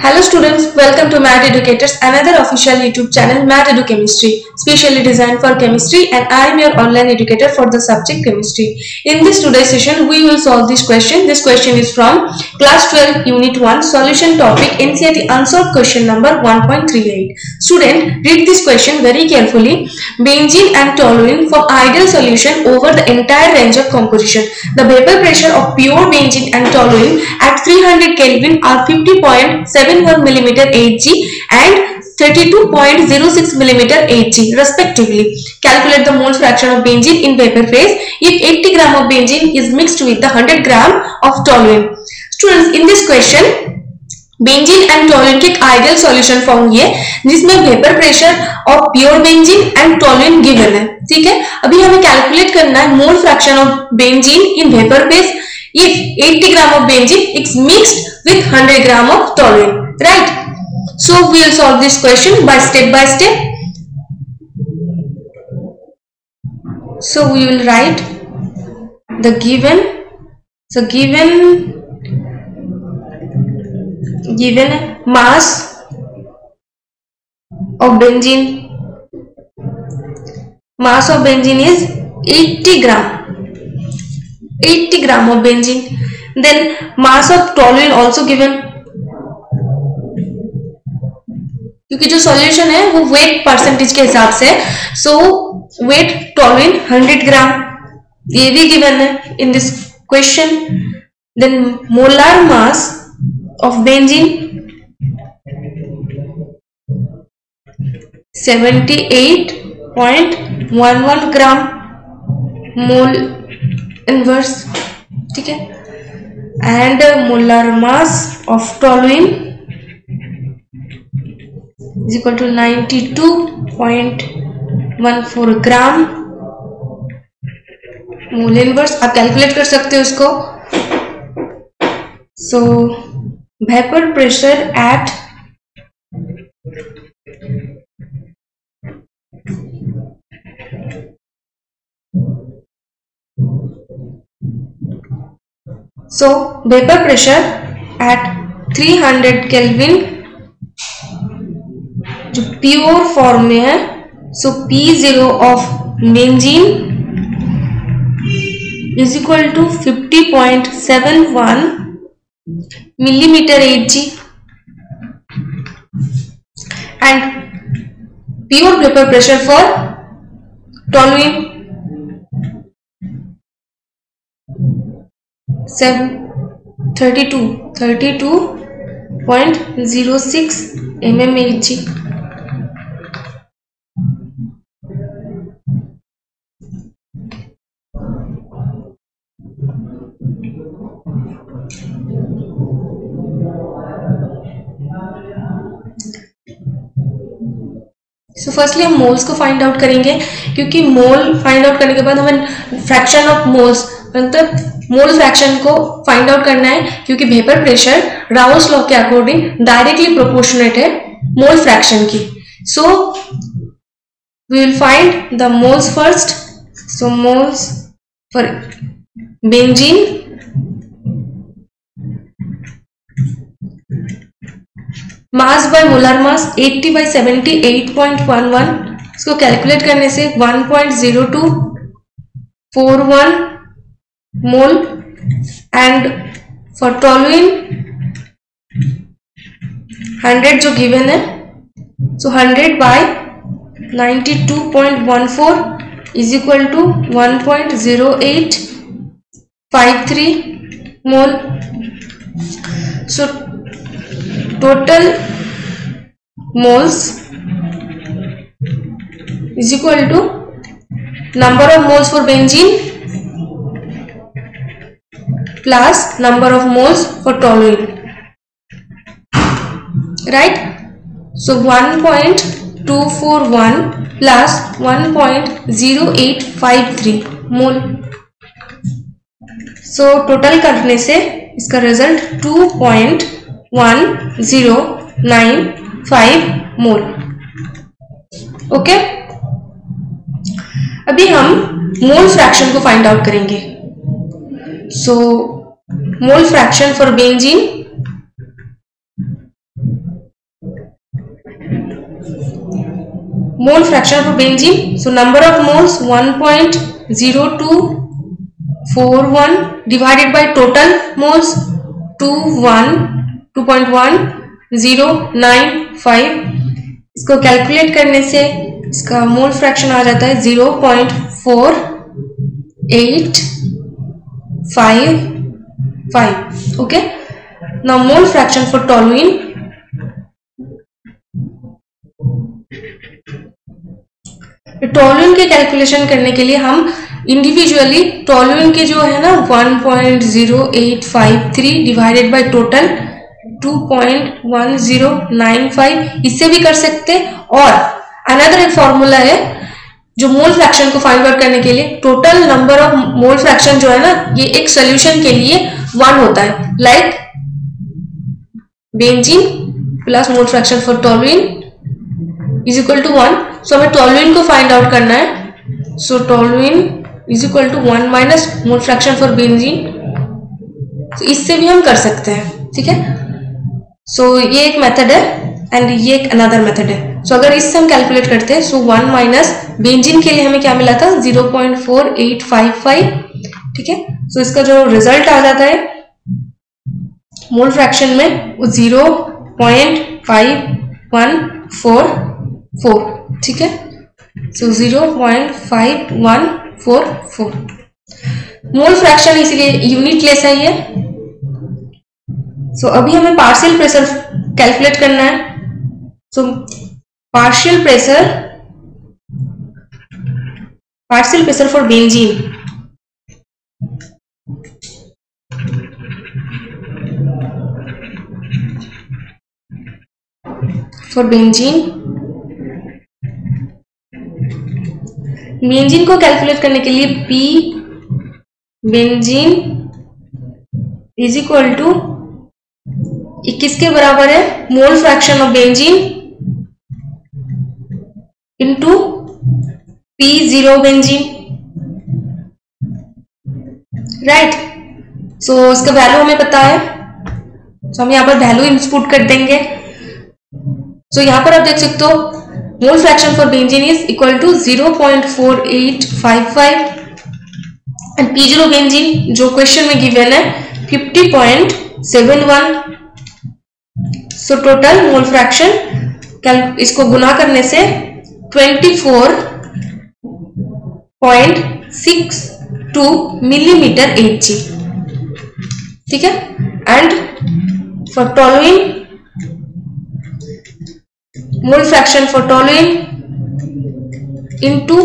Hello students, welcome to Math Educators, another official YouTube channel Math Edu Chemistry, specially designed for chemistry, and I am your online educator for the subject chemistry. In this today's session, we will solve this question. This question is from class 12 unit 1 solution topic NCERT unsolved question number 1.38. Student, read this question very carefully. Benzene and toluene for ideal solution over the entire range of composition. The vapor pressure of pure benzene and toluene at 300 Kelvin are 50.71 mm Hg and 32.06 mm Hg respectively. Calculate the moles fraction of benzene in vapor phase if 80 gram of benzene is mixed with the 100 gram of toluene. Students, in this question benzene and toluene के एक ideal solution form ये जिसमें vapour pressure of pure benzene and toluene given है. ठीक है, अभी हमें calculate करना है mole fraction of benzene in vapour phase if 80 gram of benzene is mixed with 100 gram of toluene. Right, so we will solve this question by step. So we will write the given mass of benzene. Mass of benzene is 80 gram of benzene. Then mass of toluene also given, क्योंकि जो solution है वो wait percentage के हिसाब से, सो wait toluene 100 ग्राम ये भी given है in this question. Then molar mass of benzene 78.11 gram mole inverse. ठीक है, and molar mass of toluene is equal to 92.14 gram mole inverse. आप कैलकुलेट कर सकते हो उसको. So vapor pressure at vapor pressure at 300 Kelvin जो pure form में है, so P0 of benzene is equal to 50.71 millimeter Hg and pure vapor pressure for toluene 32.06 mm Hg. So firstly हम moles को find out करेंगे, क्योंकि मोल find out करने के बाद हमें फ्रैक्शन ऑफ मोल्स मतलब मोल फ्रैक्शन को फाइंड आउट करना है, क्योंकि वेपर प्रेशर राउल्स लॉ के अकॉर्डिंग डायरेक्टली प्रोपोर्शनेट है मोल फ्रैक्शन की. So we will find the moles first. So moles for benzene mass by molar mass 80/78.11. इसको calculate करने से 1.0241 मोल. एंड फॉर टोलुइन 100 जो गिवन है, so 100/92.14 is equal to 1.0853 mole. So total moles is equal to number of moles for benzene plus number of moles for toluene. Right, so 1.241 plus 1.0853 mole. So total करने से इसका result 2.1095 mole. Okay, अभी हम mole fraction को find out करेंगे. So mole fraction for benzene mole fraction for benzene. So number of moles 1.0241 divided by total moles 2.1095. इसको calculate करने से इसका मोल फ्रैक्शन आ जाता है 0.4855. Okay, now mole fraction for toluene. Toluene के calculation करने के लिए हम इंडिविजुअली टॉलुइन के जो है ना 1.0853 डिवाइडेड बाय टोटल 2.1095 इससे भी कर सकते. और अनदर एक फॉर्मूला है जो मोल फ्रैक्शन को फाइंड आउट करने के लिए. Total number of mole fraction जो है ना, ये एक सोल्यूशन के लिए 1 होता है, like benzene plus mole fraction for toluene is equal to 1. So हमें टॉलुइन को फाइंड आउट करना है. So toluene is equal to 1 minus mole fraction for benzene. तो इससे भी हम कर सकते हैं, ठीक है. सो ये एक मेथड है एंड ये एक अनदर मेथड है. सो अगर इससे हम कैलकुलेट करते हैं, सो 1 माइनस बेंजीन के लिए हमें क्या मिला था 0.4855, ठीक है. सो इसका जो रिजल्ट आ जाता है मोल फ्रैक्शन में वो 0.5144, ठीक है. सो 0.5144 मोल फ्रैक्शन, इसलिए यूनिट लेस है ये. सो अभी हमें पार्शियल प्रेशर कैलकुलेट करना है. So partial pressure for benzene. For benzene को कैलकुलेट करने के लिए P benzene is equal to 21 के बराबर है mole fraction of benzene into P0 benzene, right. So इसका वैल्यू हमें पता है, तो हम यहाँ पर वैल्यू इनपुट कर देंगे. सो यहाँ पर आप देख सकते हो mole fraction for benzene is equal to 0.4855 and P0 benzene जो क्वेश्चन में गिवन है 50.71. सो टोटल मोल फ्रैक्शन इसको गुना करने से 24.62 मिलीमीटर Hg, ठीक है. And for toluene mole fraction for toluene into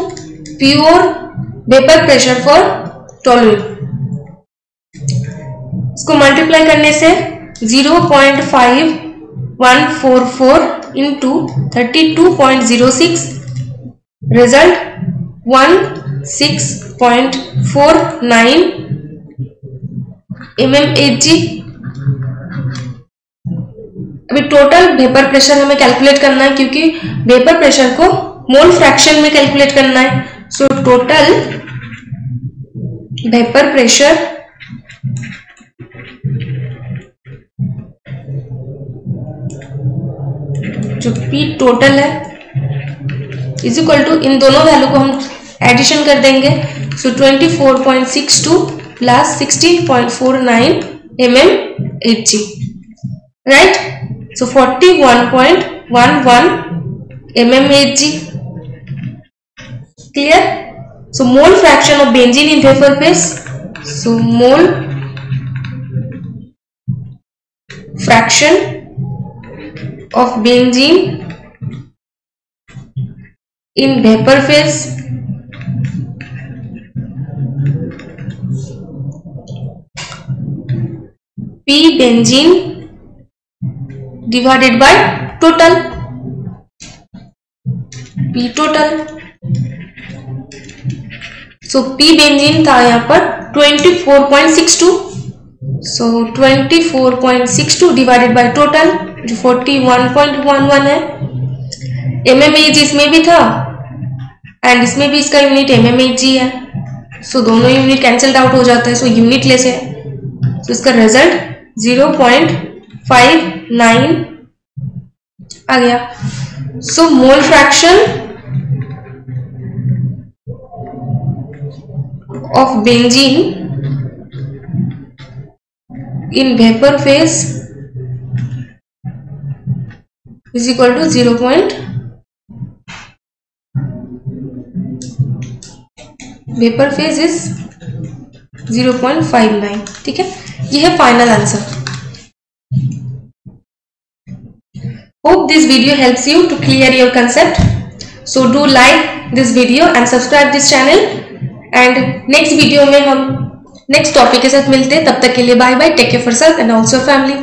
pure vapour pressure for toluene, इसको multiply करने से 0.5144 इंटू 32.06 रिजल्ट 16.49 mmHg. अभी टोटल वेपर प्रेशर हमें कैलकुलेट करना है क्योंकि वेपर प्रेशर को मोल फ्रैक्शन में कैलकुलेट करना है. सो टोटल वेपर प्रेशर जो P टोटल है इज इक्वल टू, इन दोनों वैल्यू को हम एडिशन कर देंगे. सो 24.62 plus 16.49 mmHg, right. So 41.11 mmHg, clear. So mole fraction of benzene in vapour phase. So mole fraction of benzene in vapor phase P benzene divided by total P total. So P benzene था यहाँ पर 24.62. So 24.62 divided by total जो 41.11 है. mmHg इसमें भी था and इसमें भी इसका यूनिट mmHg है. सो दोनों यूनिट कैंसिल्ड आउट हो जाता है, सो यूनिट लेस है. सो इसका रिजल्ट 0.59 आ गया. So mole fraction of benzene in vapor phase is equal to 0. Vapour phase is 0.59. ठीक है, ये है final answer. Hope this video helps you to clear your concept. So do like this video and subscribe this channel. And next video में हम next topic के साथ मिलते हैं. तब तक के लिए bye bye. Take care for self and also family.